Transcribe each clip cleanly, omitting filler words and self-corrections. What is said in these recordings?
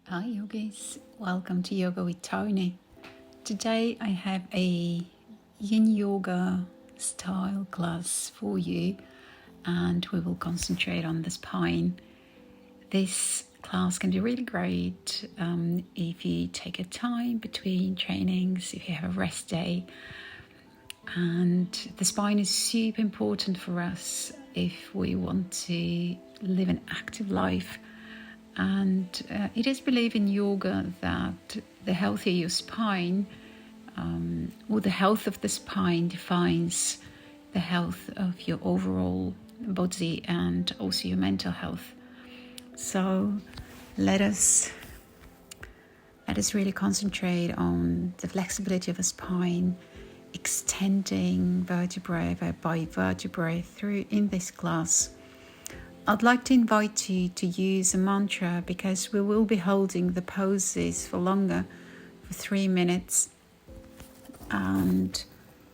Hi yogis, welcome to Yoga with Tony. Today I have a Yin Yoga style class for you and we will concentrate on the spine. This class can be really great if you take a time between trainings, if you have a rest day. And the spine is super important for us if we want to live an active life. And it is believed in yoga that the healthier your spine, or the health of the spine defines the health of your overall body and also your mental health. So let us really concentrate on the flexibility of the spine, extending vertebrae by vertebrae through in this class. I'd like to invite you to use a mantra because we will be holding the poses for longer, for 3 minutes. And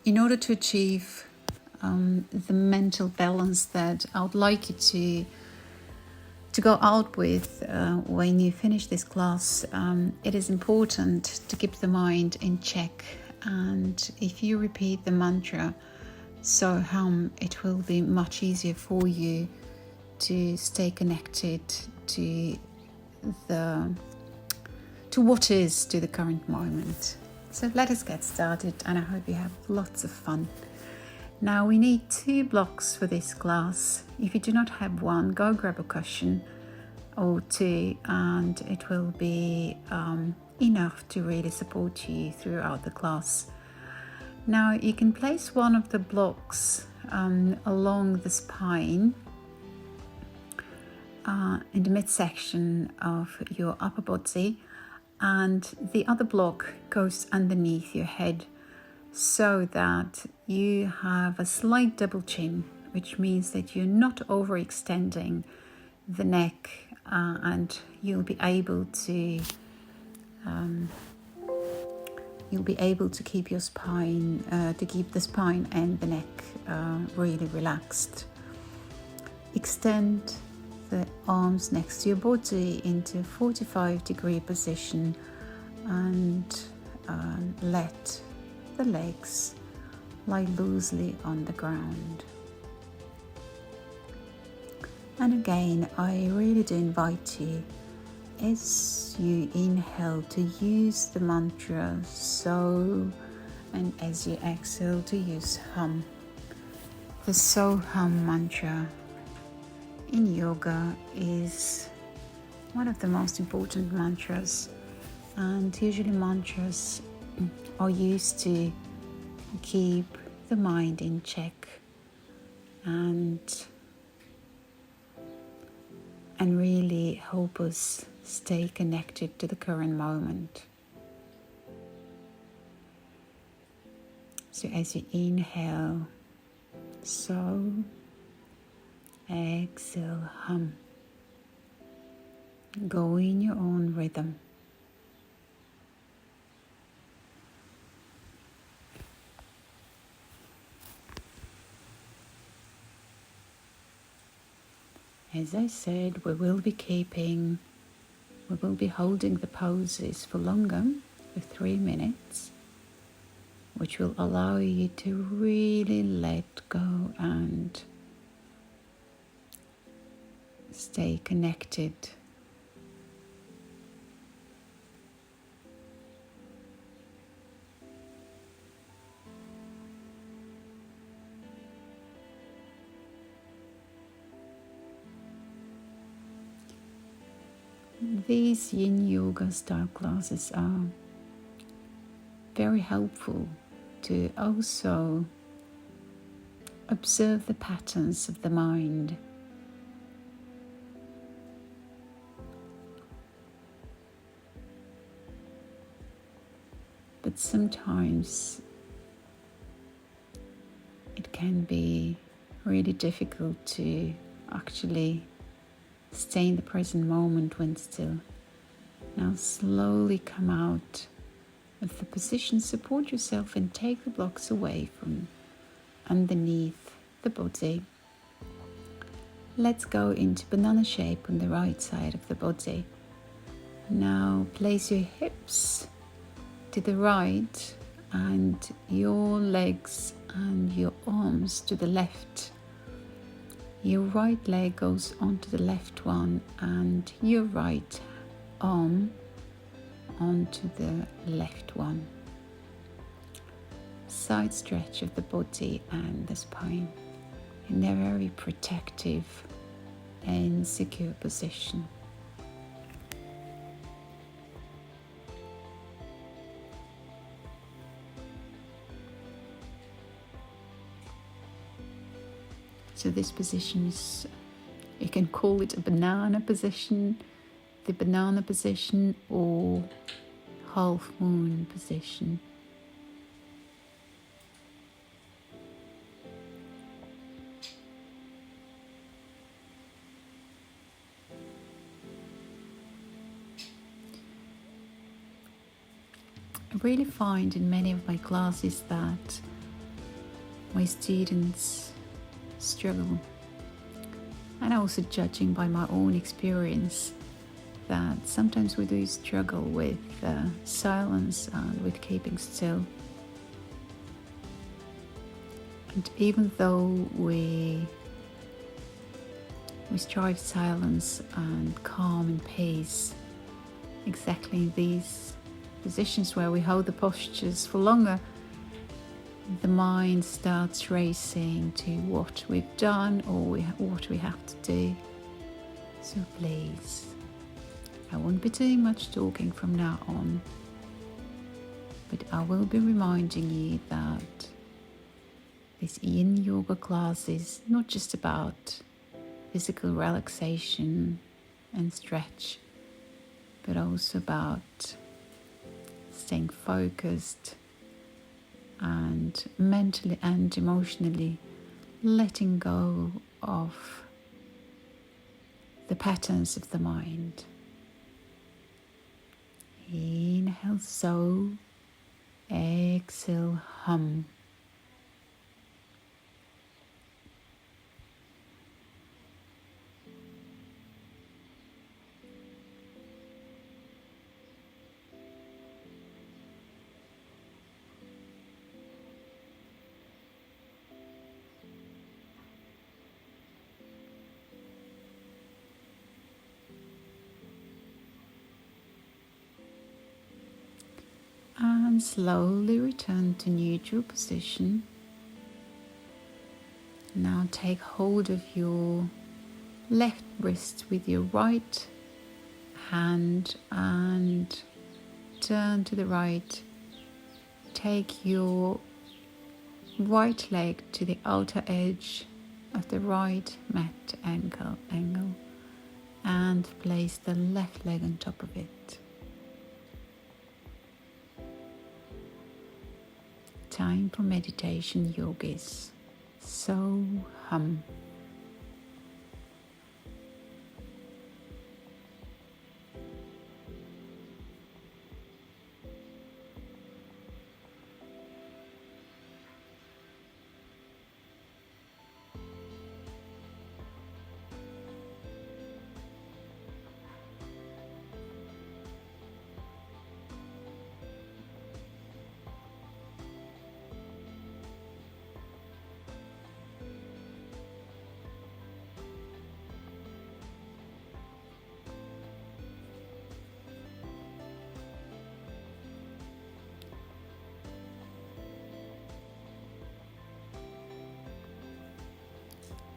in order to achieve the mental balance that I would like you to go out with when you finish this class, it is important to keep the mind in check. And if you repeat the mantra, so hum, it will be much easier for you to stay connected to what is, to the current moment. So let us get started, and I hope you have lots of fun. Now we need 2 blocks for this class. If you do not have one, go grab a cushion or 2, and it will be enough to really support you throughout the class. Now you can place one of the blocks along the spine, in the midsection of your upper body, and the other block goes underneath your head so that you have a slight double chin, which means that you're not overextending the neck, and you'll be able to keep your spine, the spine and the neck really relaxed. Extend the arms next to your body into a 45-degree position and let the legs lie loosely on the ground. And again, I really do invite you, as you inhale, to use the mantra so, and as you exhale, to use hum. The so hum mantra in yoga is one of the most important mantras, and usually mantras are used to keep the mind in check and really help us stay connected to the current moment. So as you inhale, so, exhale, hum. Go in your own rhythm. As I said, we will be holding the poses for longer, for 3 minutes, which will allow you to really let go and stay connected. These Yin Yoga style classes are very helpful to also observe the patterns of the mind. But sometimes it can be really difficult to actually stay in the present moment when still. Now slowly come out of the position, support yourself and take the blocks away from underneath the body. Let's go into banana shape on the right side of the body. Now place your hips to the right and your legs and your arms to the left. Your right leg goes onto the left one and your right arm onto the left one. Side stretch of the body and the spine in a very protective and secure position. So this position is, you can call it a banana position, the banana position, or half moon position. I really find in many of my classes that my students struggle, and also judging by my own experience, that sometimes we do struggle with silence and with keeping still. And even though we strive silence and calm and peace, exactly in these positions where we hold the postures for longer, the mind starts racing to what we've done or what we have to do. So please, I won't be doing much talking from now on, but I will be reminding you that this YIN yoga class is not just about physical relaxation and stretch, but also about staying focused and mentally and emotionally letting go of the patterns of the mind. Inhale, so. Exhale, hum. And slowly return to neutral position. Now take hold of your left wrist with your right hand and turn to the right. Take your right leg to the outer edge of the right mat angle and place the left leg on top of it. Time for meditation, yogis. So hum.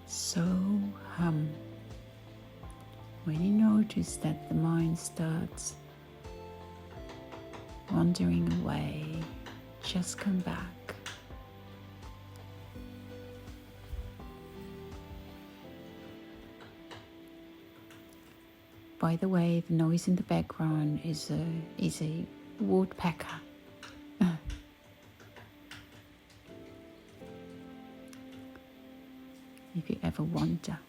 So hum. When you notice that the mind starts wandering away, just come back. By the way, the noise in the background is a woodpecker. If you ever wonder.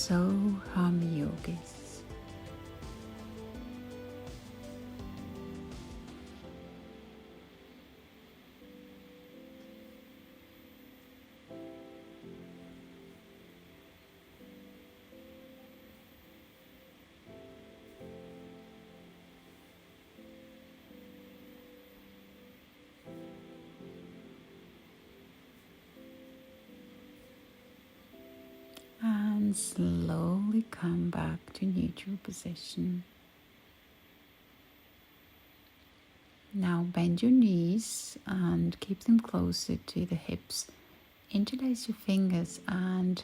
So hum, yogis. And slowly come back to neutral position. Now bend your knees and keep them closer to the hips. Interlace your fingers and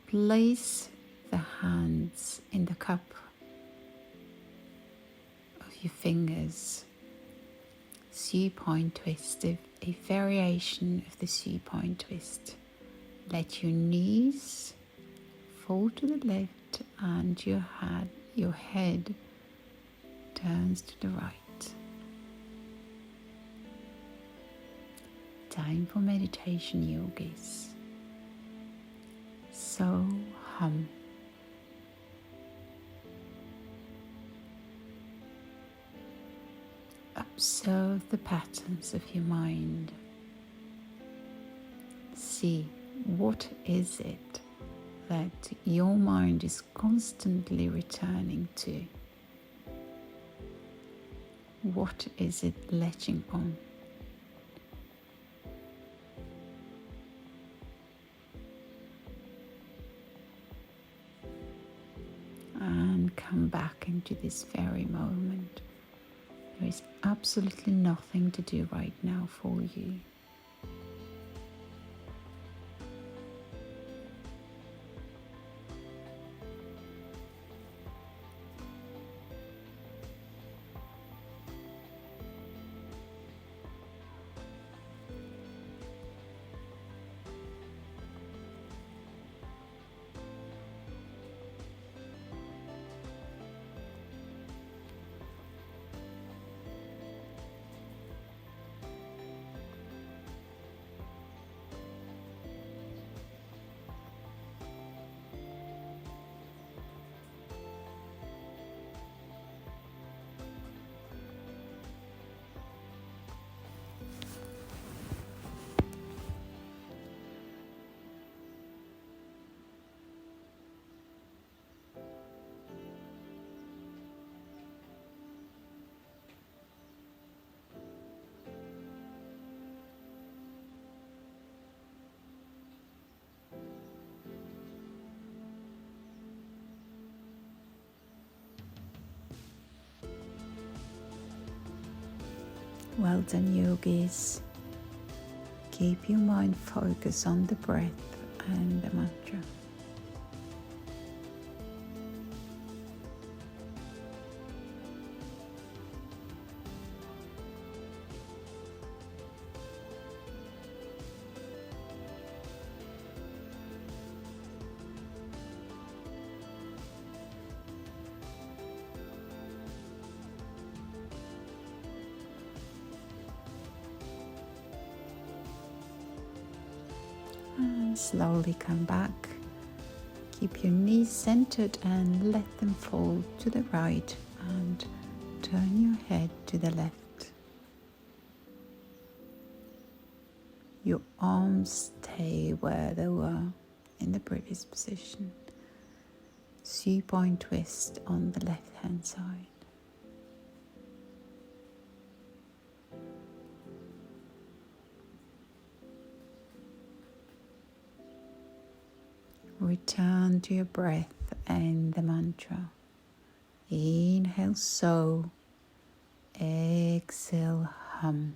place the hands in the cup of your fingers. Supine twist, a variation of the supine twist. Let your knees fall to the left and your head turns to the right. Time for meditation, yogis. So hum. Observe the patterns of your mind. See, what is it that your mind is constantly returning to? What is it latching on? And come back into this very moment. There is absolutely nothing to do right now for you. Well done, yogis. Keep your mind focused on the breath and the mantra. And slowly come back. Keep your knees centered and let them fall to the right and turn your head to the left. Your arms stay where they were in the previous position. Supine twist on the left hand side. Return to your breath and the mantra. Inhale, so. Exhale, hum.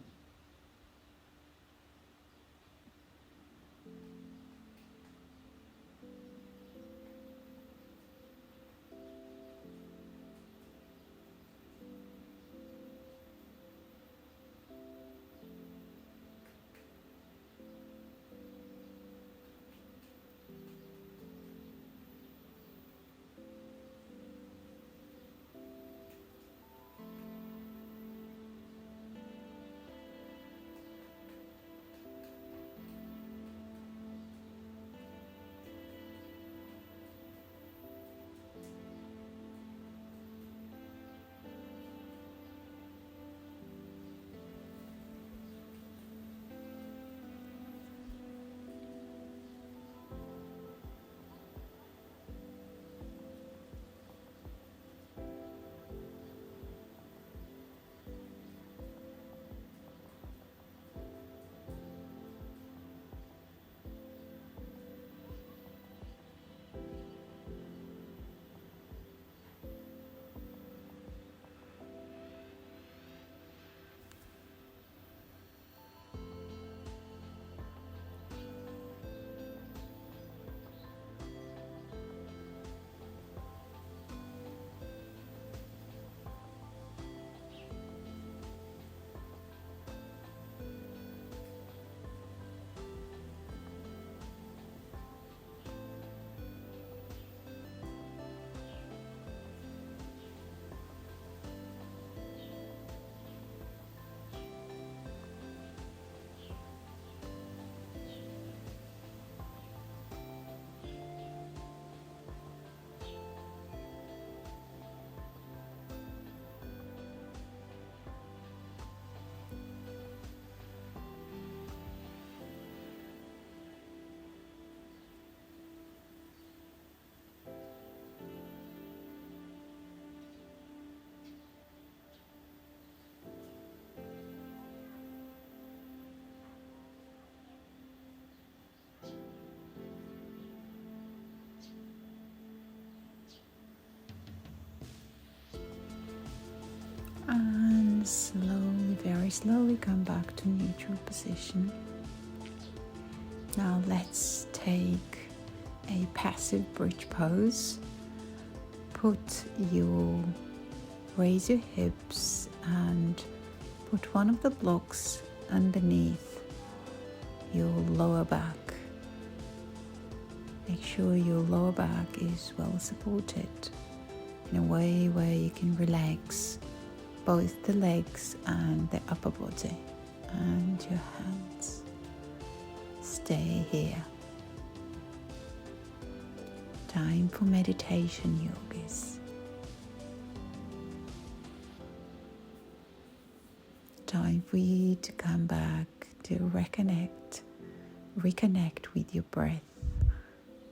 slowly, very slowly come back to neutral position. Now let's take a passive bridge pose. Raise your hips and put one of the blocks underneath your lower back. Make sure your lower back is well supported in a way where you can relax both the legs and the upper body, and your hands. Stay here. Time for meditation, yogis. Time for you to come back to reconnect with your breath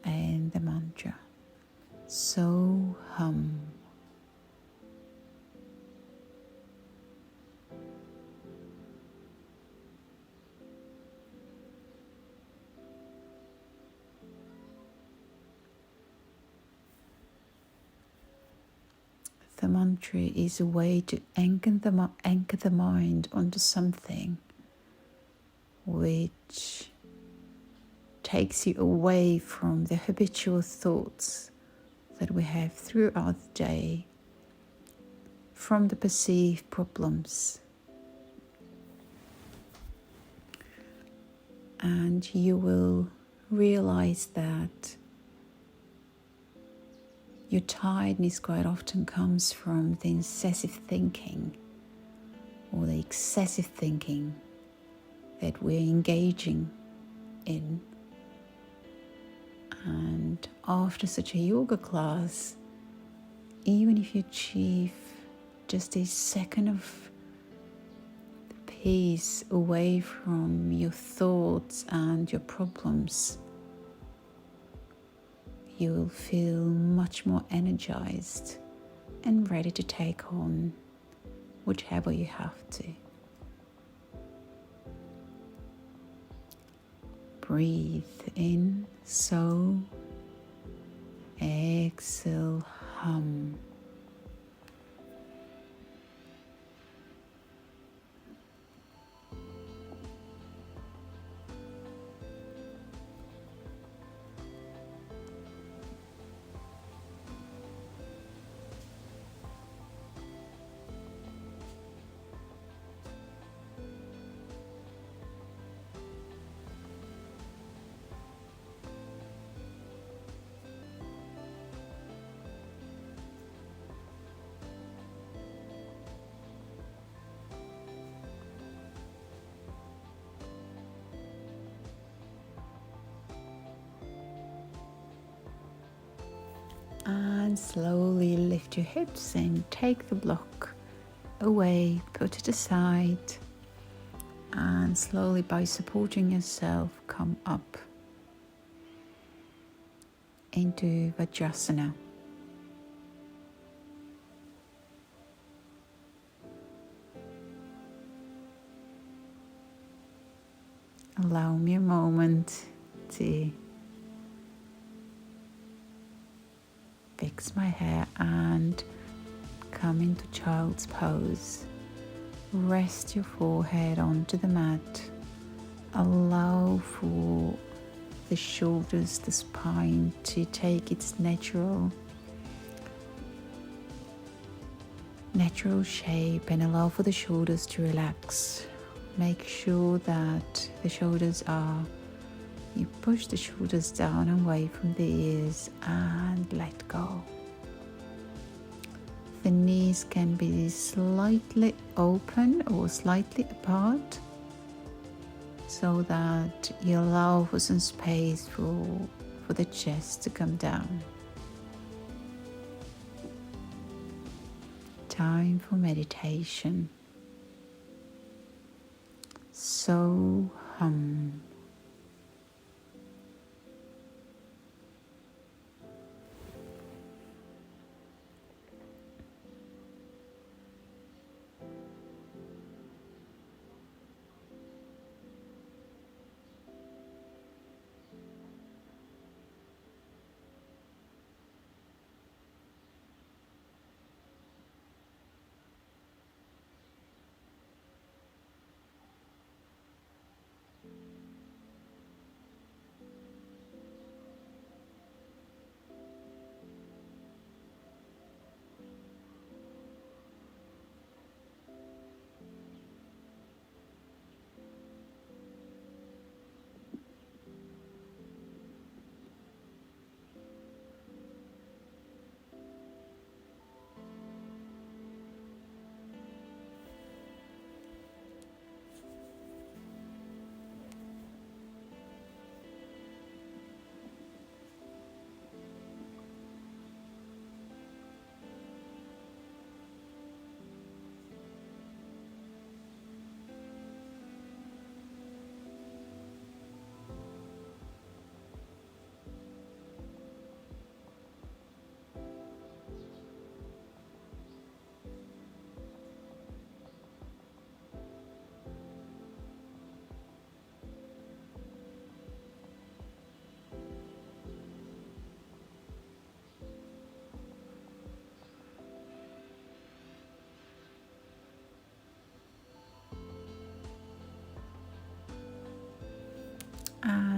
and the mantra. So hum. The mantra is a way to anchor the mind onto something which takes you away from the habitual thoughts that we have throughout the day, from the perceived problems. And you will realize that your tiredness quite often comes from the incessive thinking or the excessive thinking that we're engaging in. And after such a yoga class, even if you achieve just a second of peace away from your thoughts and your problems, you will feel much more energized and ready to take on whichever you have to. Breathe in, so. Exhale, hum. And slowly lift your hips and take the block away, put it aside, and slowly, by supporting yourself, come up into Vajrasana. Allow me a moment to fix my hair and come into child's pose. Rest your forehead onto the mat. Allow for the shoulders, the spine to take its natural shape, and allow for the shoulders to relax. Make sure that the shoulders you push the shoulders down and away from the ears and let go. The knees can be slightly open or slightly apart, so that you allow for some space for the chest to come down. Time for meditation. So hum.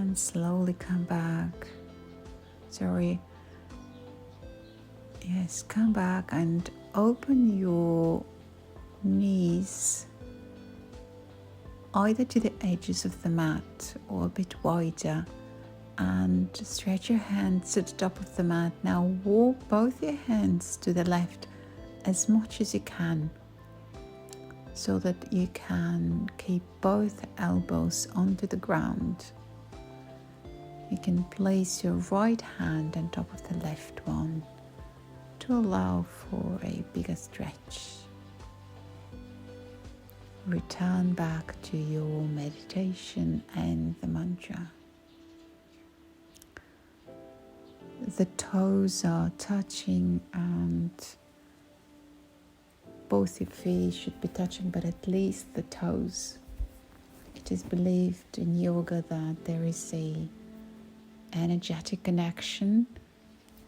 and slowly come back. Yes, come back and open your knees either to the edges of the mat or a bit wider, and stretch your hands to the top of the mat. Now walk both your hands to the left as much as you can, so that you can keep both elbows onto the ground. You can place your right hand on top of the left one to allow for a bigger stretch. Return back to your meditation and the mantra. The toes are touching and both your feet should be touching, but at least the toes. It is believed in yoga that there is a energetic connection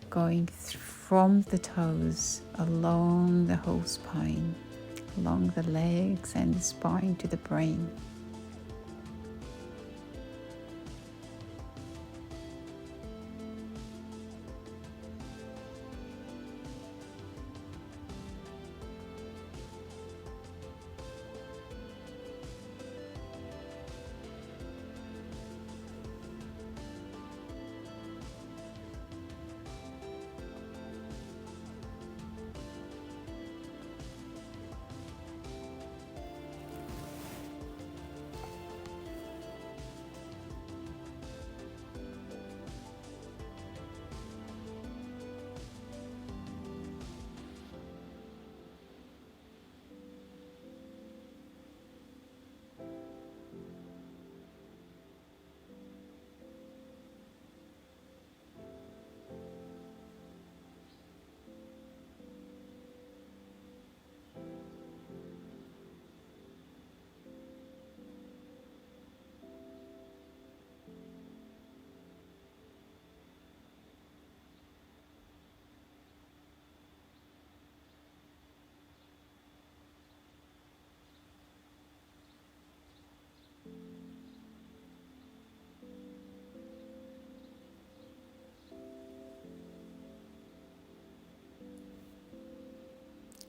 going from the toes along the whole spine, along the legs and the spine to the brain.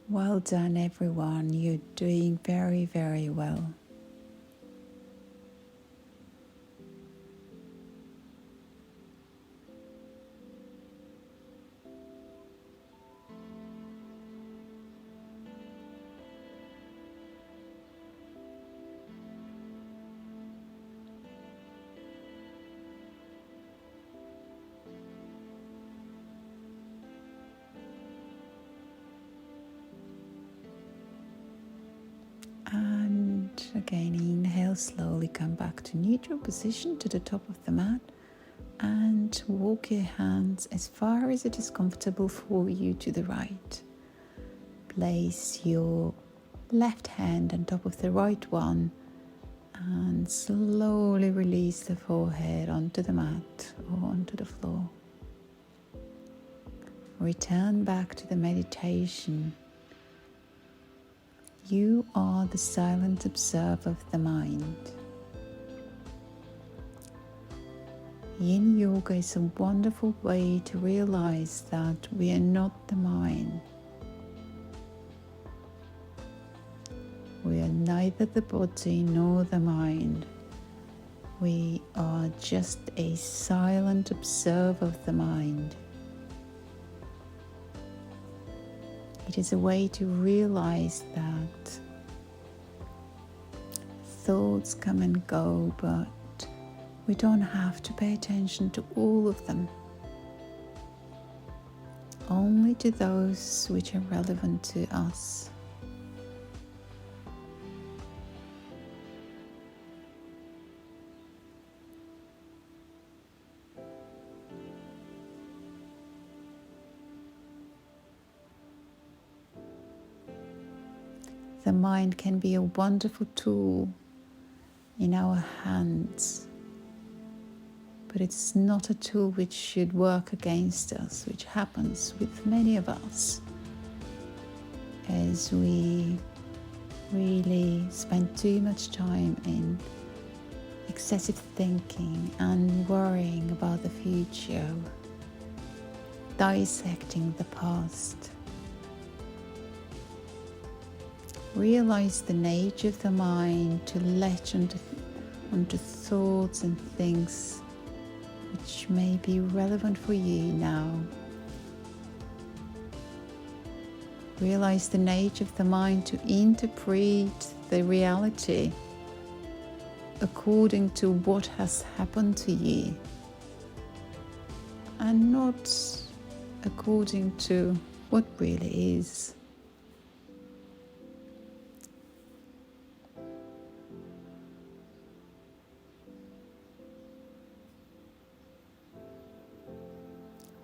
Well done, everyone. You're doing very, very well. And again, inhale, slowly come back to neutral position to the top of the mat and walk your hands as far as it is comfortable for you to the right. Place your left hand on top of the right one and slowly release the forehead onto the mat or onto the floor. Return back to the meditation. You are the silent observer of the mind. Yin Yoga is a wonderful way to realize that we are not the mind. We are neither the body nor the mind. We are just a silent observer of the mind. It is a way to realize that thoughts come and go, but we don't have to pay attention to all of them. Only to those which are relevant to us. The mind can be a wonderful tool in our hands, but it's not a tool which should work against us, which happens with many of us as we really spend too much time in excessive thinking and worrying about the future, dissecting the past. Realize the nature of the mind to latch onto thoughts and things which may be relevant for you now. Realize the nature of the mind to interpret the reality according to what has happened to you and not according to what really is.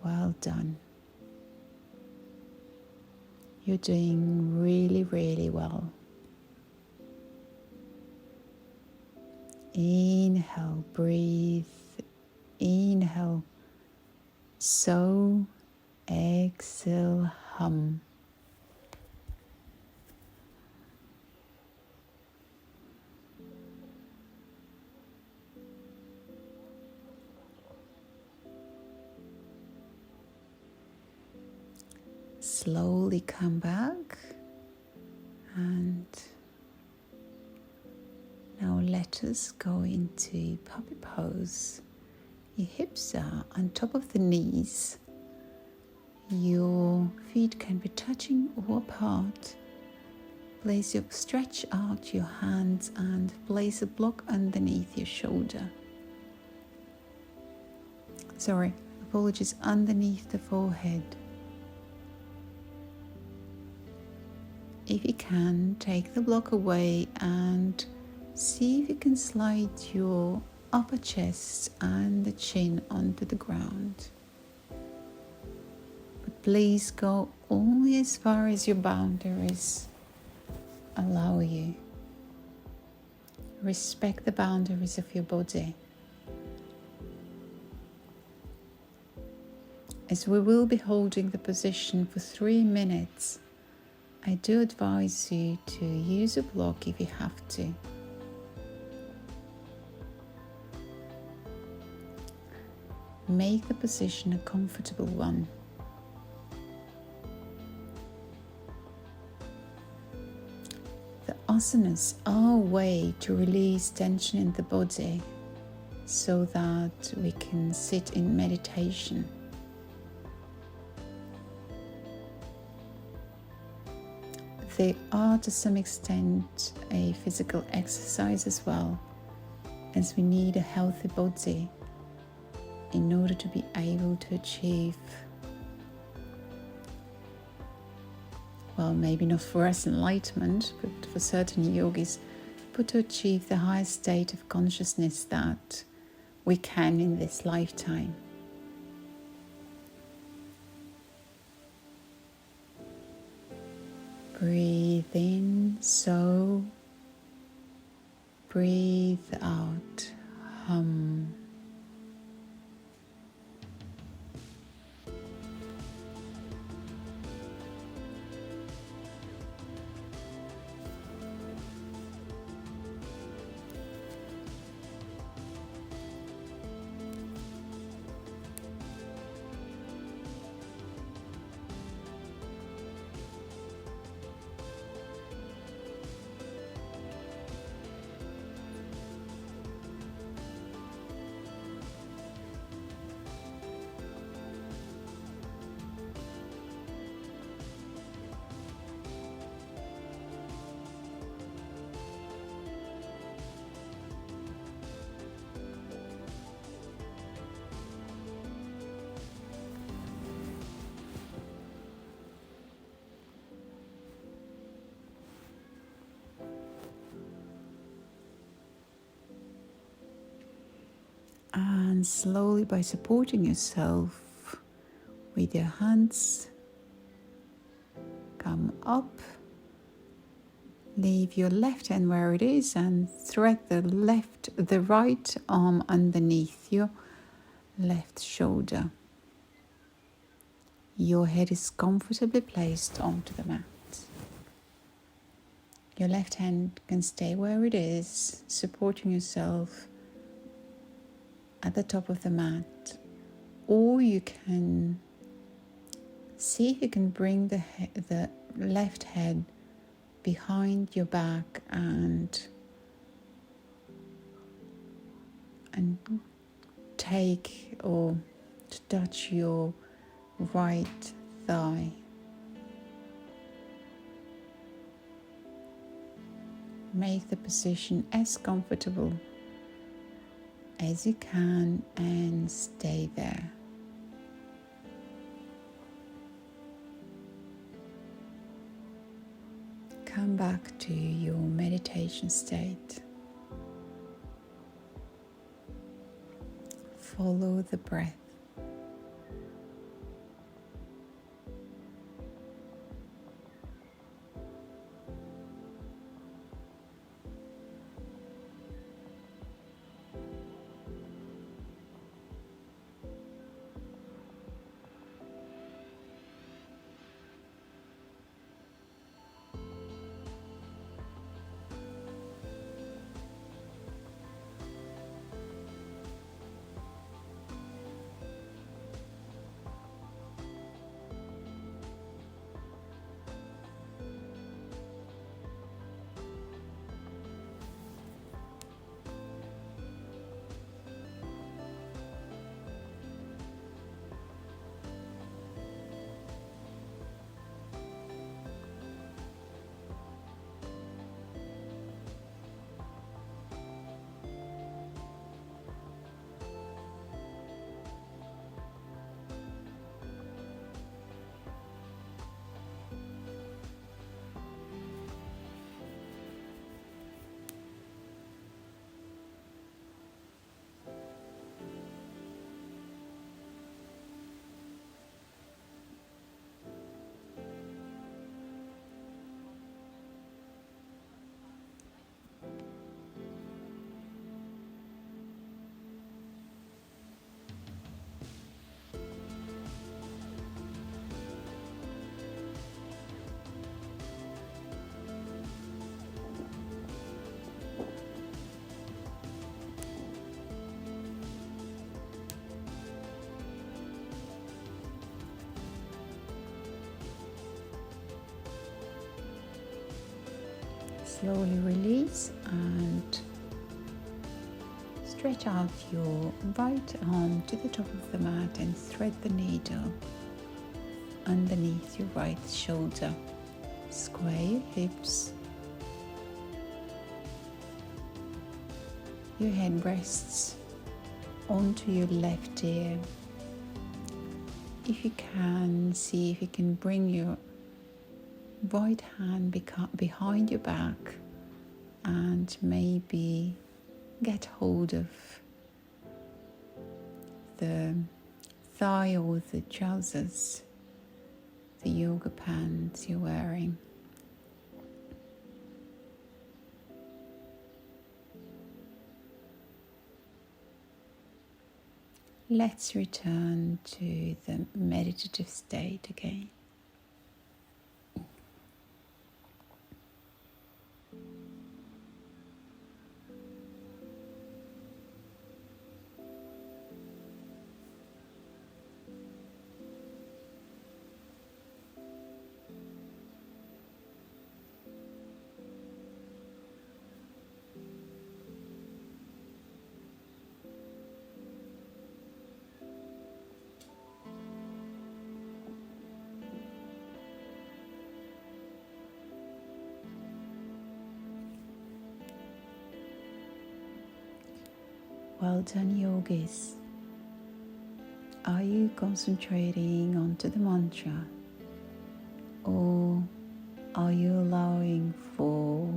Well done. You're doing really, really well. Inhale, breathe. Inhale, so. Exhale, hum. Slowly come back, and now let us go into puppy pose. Your hips are on top of the knees. Your feet can be touching or apart. Stretch out your hands and place a block underneath your shoulder. Apologies, underneath the forehead. If you can, take the block away and see if you can slide your upper chest and the chin onto the ground. But please go only as far as your boundaries allow you. Respect the boundaries of your body. As we will be holding the position for 3 minutes, I do advise you to use a block if you have to. Make the position a comfortable one. The asanas are a way to release tension in the body so that we can sit in meditation. They are to some extent a physical exercise as well, as we need a healthy body in order to be able to achieve, well, maybe not for us enlightenment, but for certain yogis, but to achieve the highest state of consciousness that we can in this lifetime. Breathe in, so. Breathe out, hum. And slowly, by supporting yourself with your hands, come up, leave your left hand where it is and thread the right arm underneath your left shoulder. Your head is comfortably placed onto the mat. Your left hand can stay where it is, supporting yourself at the top of the mat, or you can see if you can bring the left head behind your back and take or to touch your right thigh. Make the position as comfortable as you can and stay there. Come back to your meditation state. Follow the breath. Slowly release and stretch out your right arm to the top of the mat and thread the needle underneath your right shoulder. Square your hips. Your head rests onto your left ear. If you can, see if you can bring your right hand behind your back and maybe get hold of the thigh or the trousers, the yoga pants you're wearing. Let's return to the meditative state again. Well done, yogis. Are you concentrating onto the mantra, or are you allowing for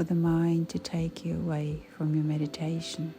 the mind to take you away from your meditation?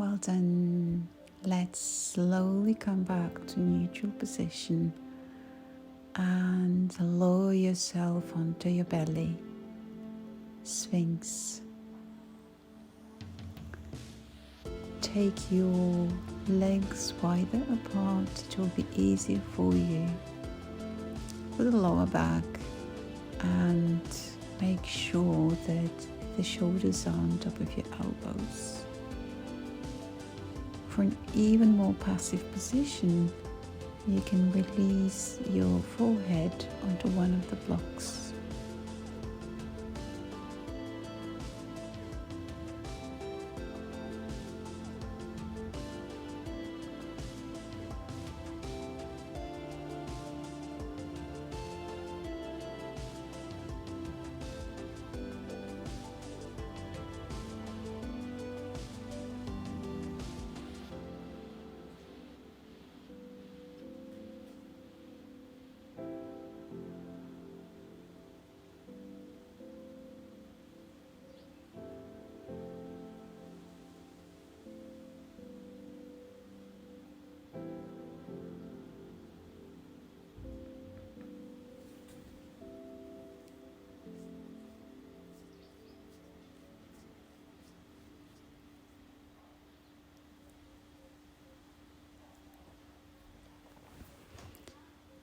Well done. Let's slowly come back to neutral position and lower yourself onto your belly. Sphinx. Take your legs wider apart. It will be easier for you for the lower back, and make sure that the shoulders are on top of your elbows. For an even more passive position, you can release your forehead onto one of the blocks.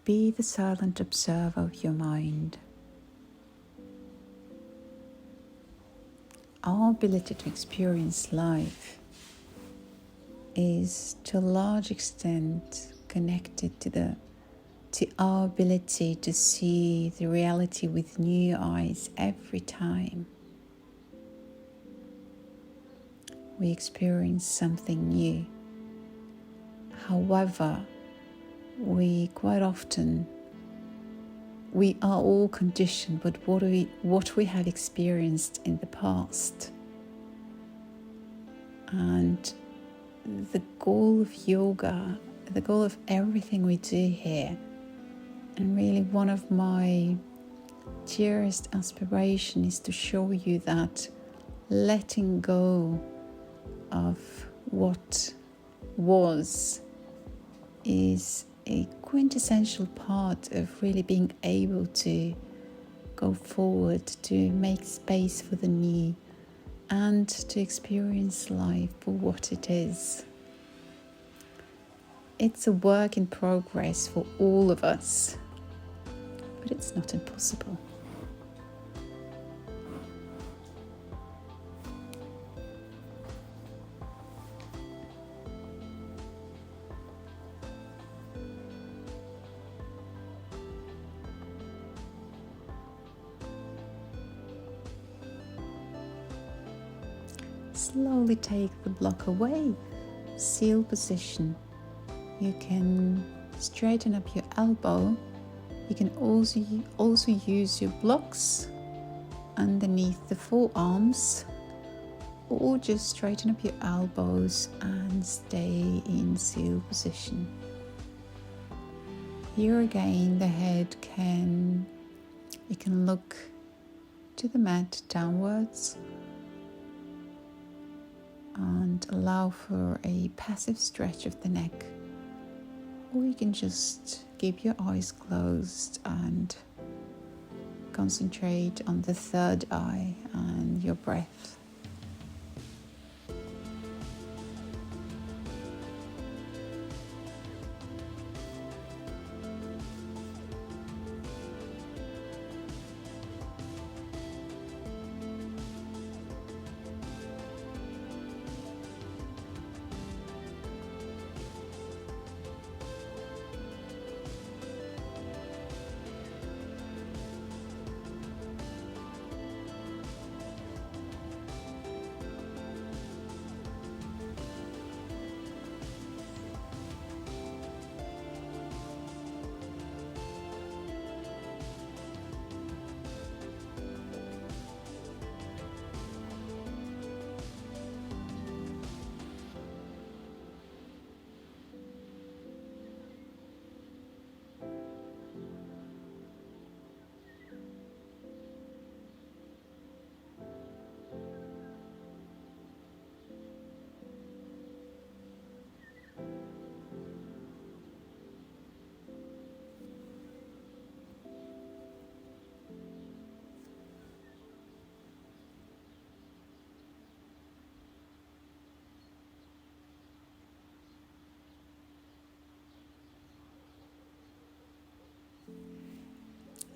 Be the silent observer of your mind. Our ability to experience life is to a large extent connected to our ability to see the reality with new eyes every time we experience something new. However, we are all conditioned with what we have experienced in the past. And the goal of yoga, the goal of everything we do here, and really one of my dearest aspirations is to show you that letting go of what was is a quintessential part of really being able to go forward, to make space for the new, and to experience life for what it is. It's a work in progress for all of us, but it's not impossible. Slowly take the block away. Seal position. You can straighten up your elbow. You can also use your blocks underneath the forearms, or just straighten up your elbows and stay in seal position. Here again, the head you can look to the mat downwards and allow for a passive stretch of the neck, or you can just keep your eyes closed and concentrate on the third eye and your breath.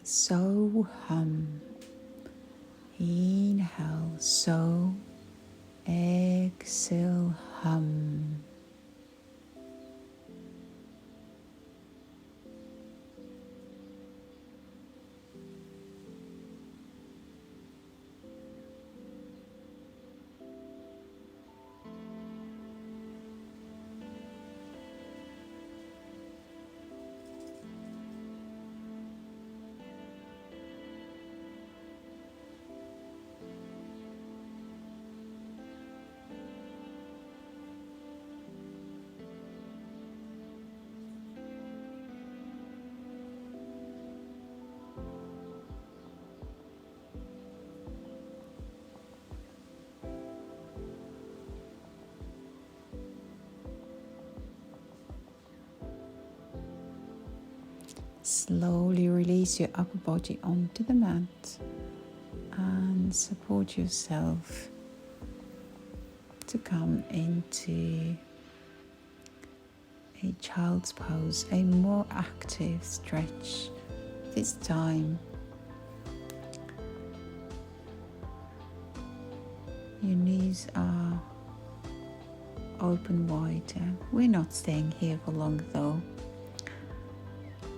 So hum. Inhale, so. Exhale, hum. Slowly release your upper body onto the mat and support yourself to come into a child's pose, a more active stretch. This time, your knees are open wider. We're not staying here for long though.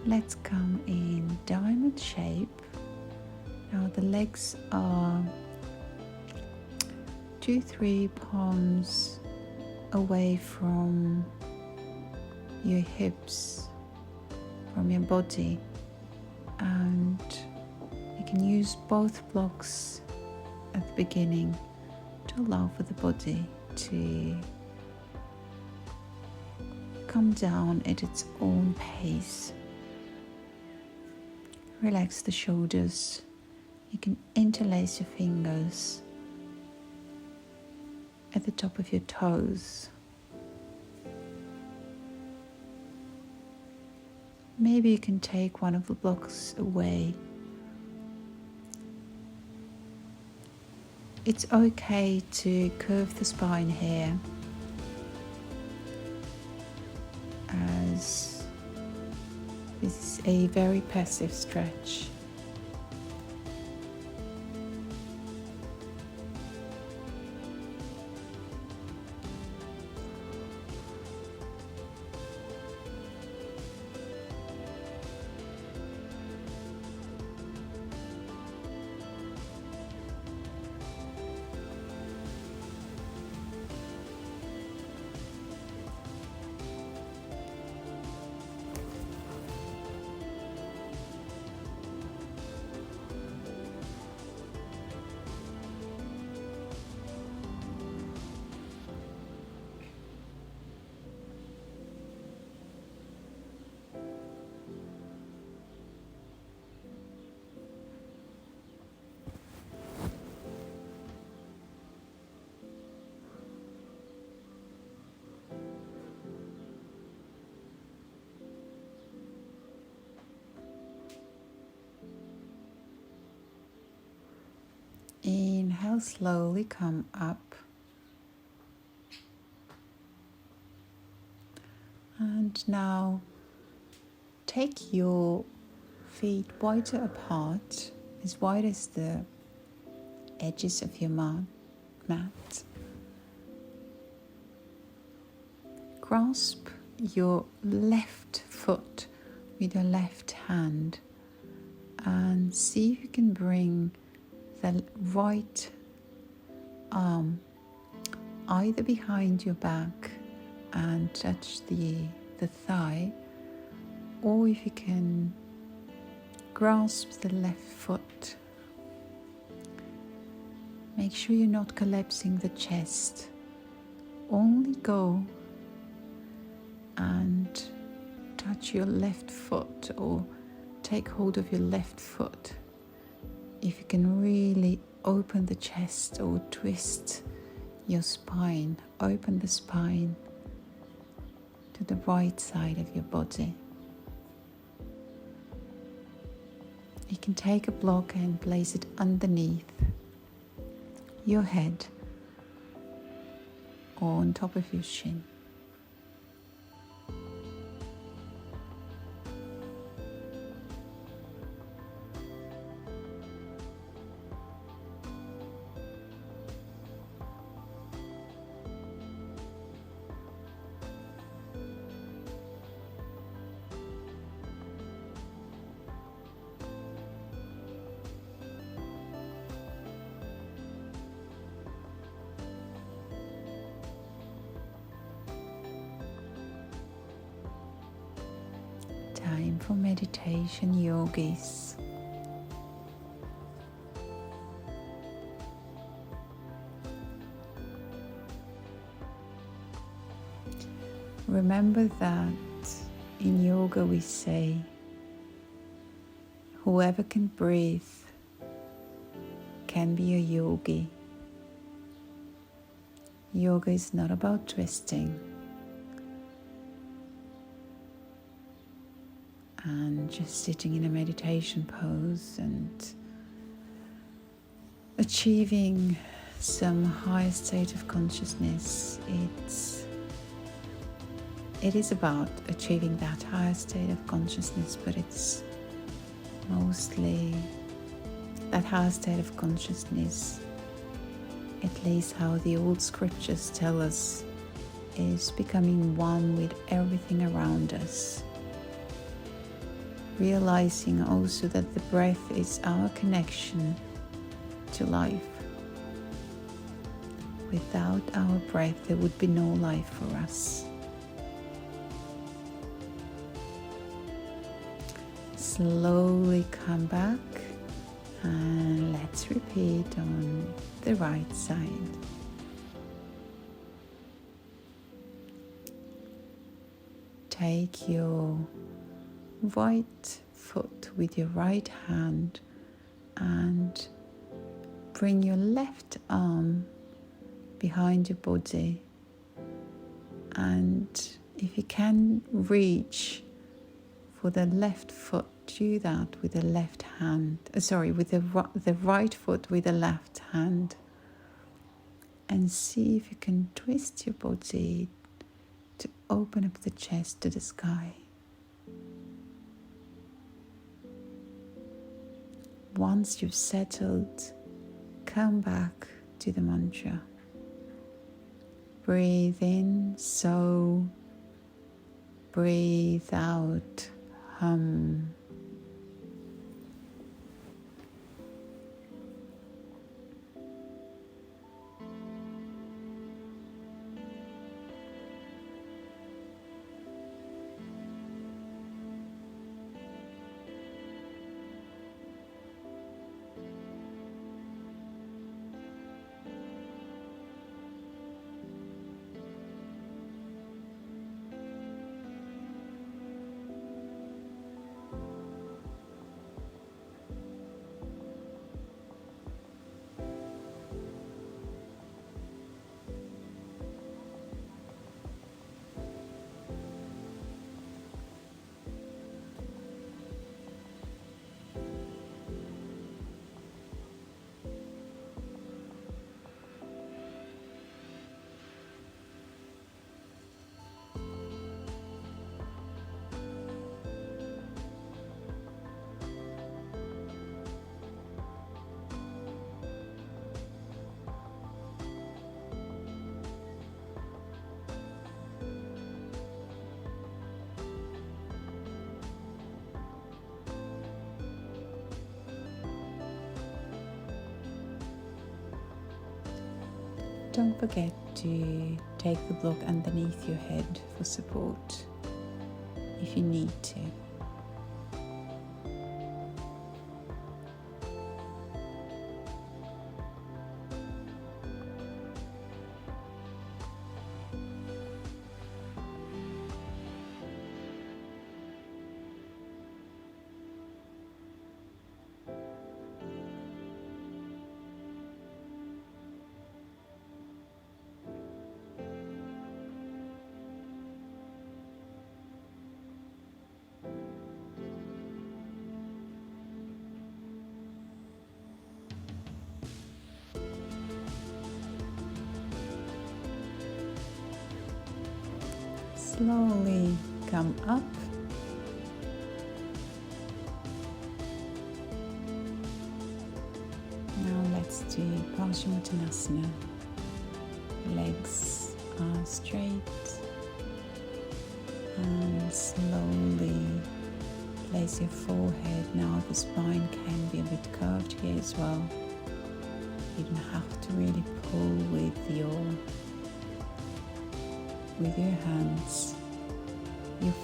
Let's come in diamond shape. Now the legs are 2-3 palms away from your hips, from your body, and you can use both blocks at the beginning to allow for the body to come down at its own pace. Relax the shoulders. You can interlace your fingers at the top of your toes. Maybe you can take one of the blocks away. It's okay to curve the spine here, as this is a very passive stretch. Inhale, slowly come up. And now take your feet wider apart, as wide as the edges of your mat. Grasp your left foot with your left hand and see if you can bring the right arm either behind your back and touch the thigh, or if you can grasp the left foot. Make sure you're not collapsing the chest. Only go and touch your left foot or take hold of your left foot. If you can really open the chest or twist your spine, open the spine to the right side of your body. You can take a block and place it underneath your head or on top of your shin. time for meditation, yogis. Remember that in yoga we say, whoever can breathe can be a yogi. Yoga is not about twisting and just sitting in a meditation pose and achieving some higher state of consciousness. It is about achieving that higher state of consciousness, but it's mostly that higher state of consciousness, at least how the old scriptures tell us, is becoming one with everything around us. Realizing also that the breath is our connection to life. Without our breath, there would be no life for us. Slowly come back and let's repeat on the right side. Take your right foot with your right hand and bring your left arm behind your body, and if you can reach for the left foot, do that with the left hand, with the right foot with the left hand, and see if you can twist your body to open up the chest to the sky. Once you've settled, come back to the mantra. Breathe in, so. Breathe out, hum. Don't forget to take the block underneath your head for support if you need to. Slowly come up. Now let's do Paschimottanasana. Legs are straight and slowly place your forehead. Now the spine can be a bit curved here as well. You don't have to really pull with your hands. Your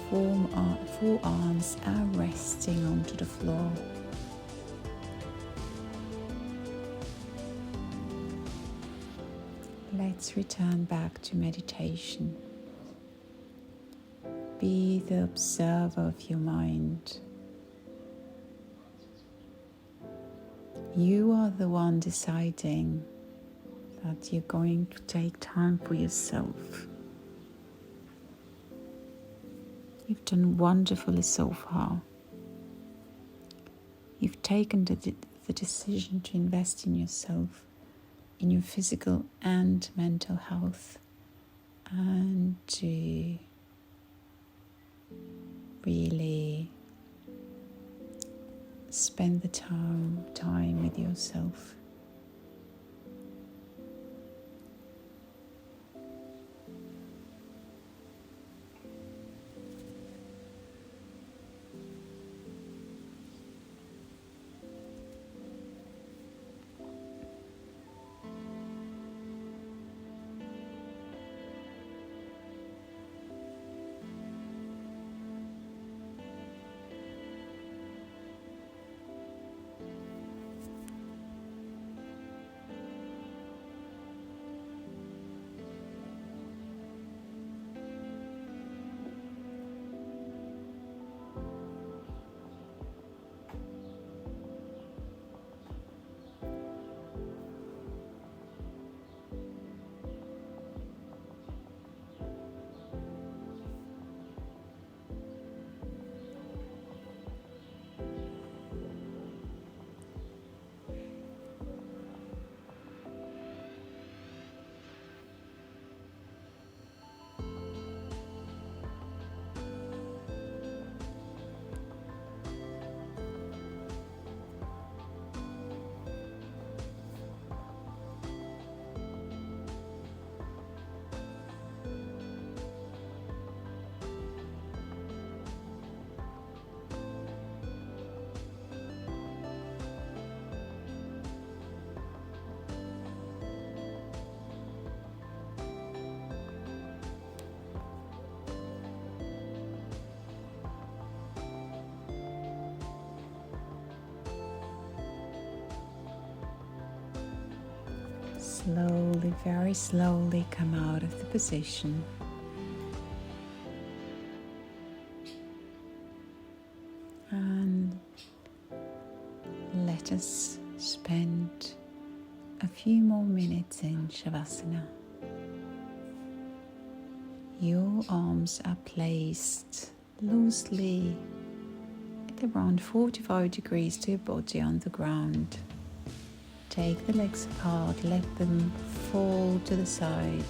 forearms are resting onto the floor. Let's return back to meditation. Be the observer of your mind. You are the one deciding that you're going to take time for yourself. You've done wonderfully so far. You've taken the decision to invest in yourself, in your physical and mental health, and to really spend the time with yourself. Slowly, very slowly come out of the position. And let us spend a few more minutes in Shavasana. Your arms are placed loosely at around 45 degrees to your body on the ground. Take the legs apart, let them fall to the side.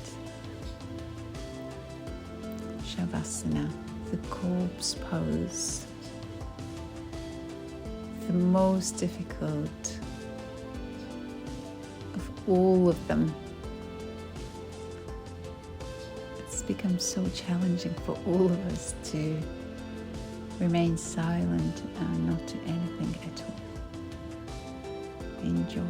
Shavasana, the corpse pose. The most difficult of all of them. It's become so challenging for all of us to remain silent and not do anything at all. Enjoy.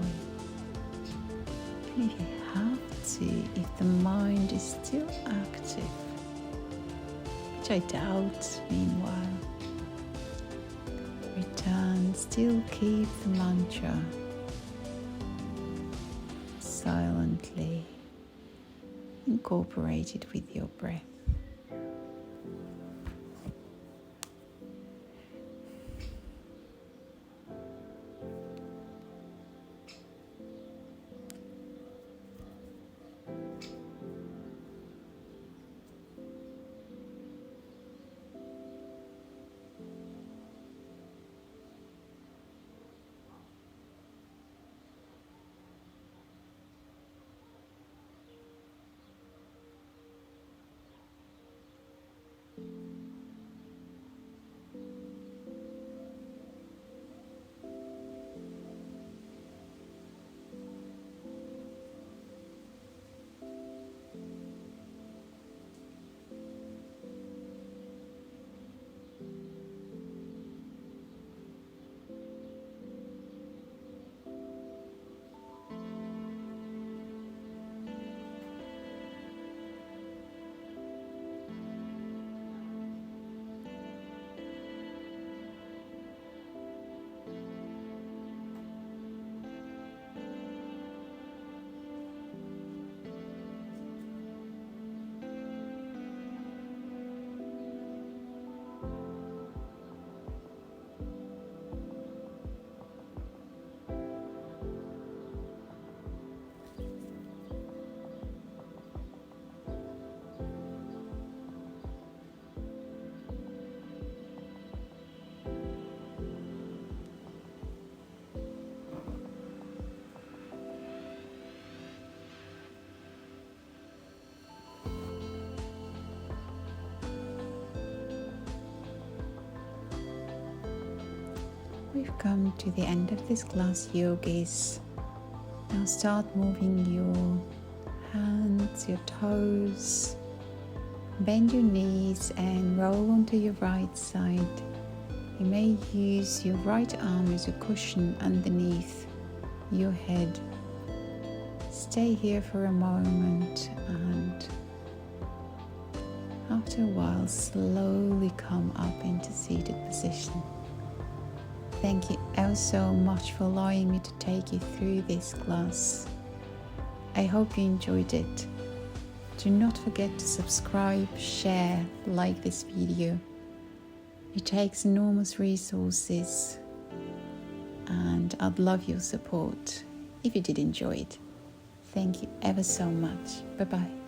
And if you have to, if the mind is still active, which I doubt meanwhile, return, still keep the mantra silently incorporated with your breath. We've come to the end of this class, yogis. Now start moving your hands, your toes. Bend your knees and roll onto your right side. You may use your right arm as a cushion underneath your head. Stay here for a moment and after a while slowly come up into seated position. Thank you ever so much for allowing me to take you through this class. I hope you enjoyed it. Do not forget to subscribe, share, like this video. It takes enormous resources and I'd love your support if you did enjoy it. Thank you ever so much. Bye bye.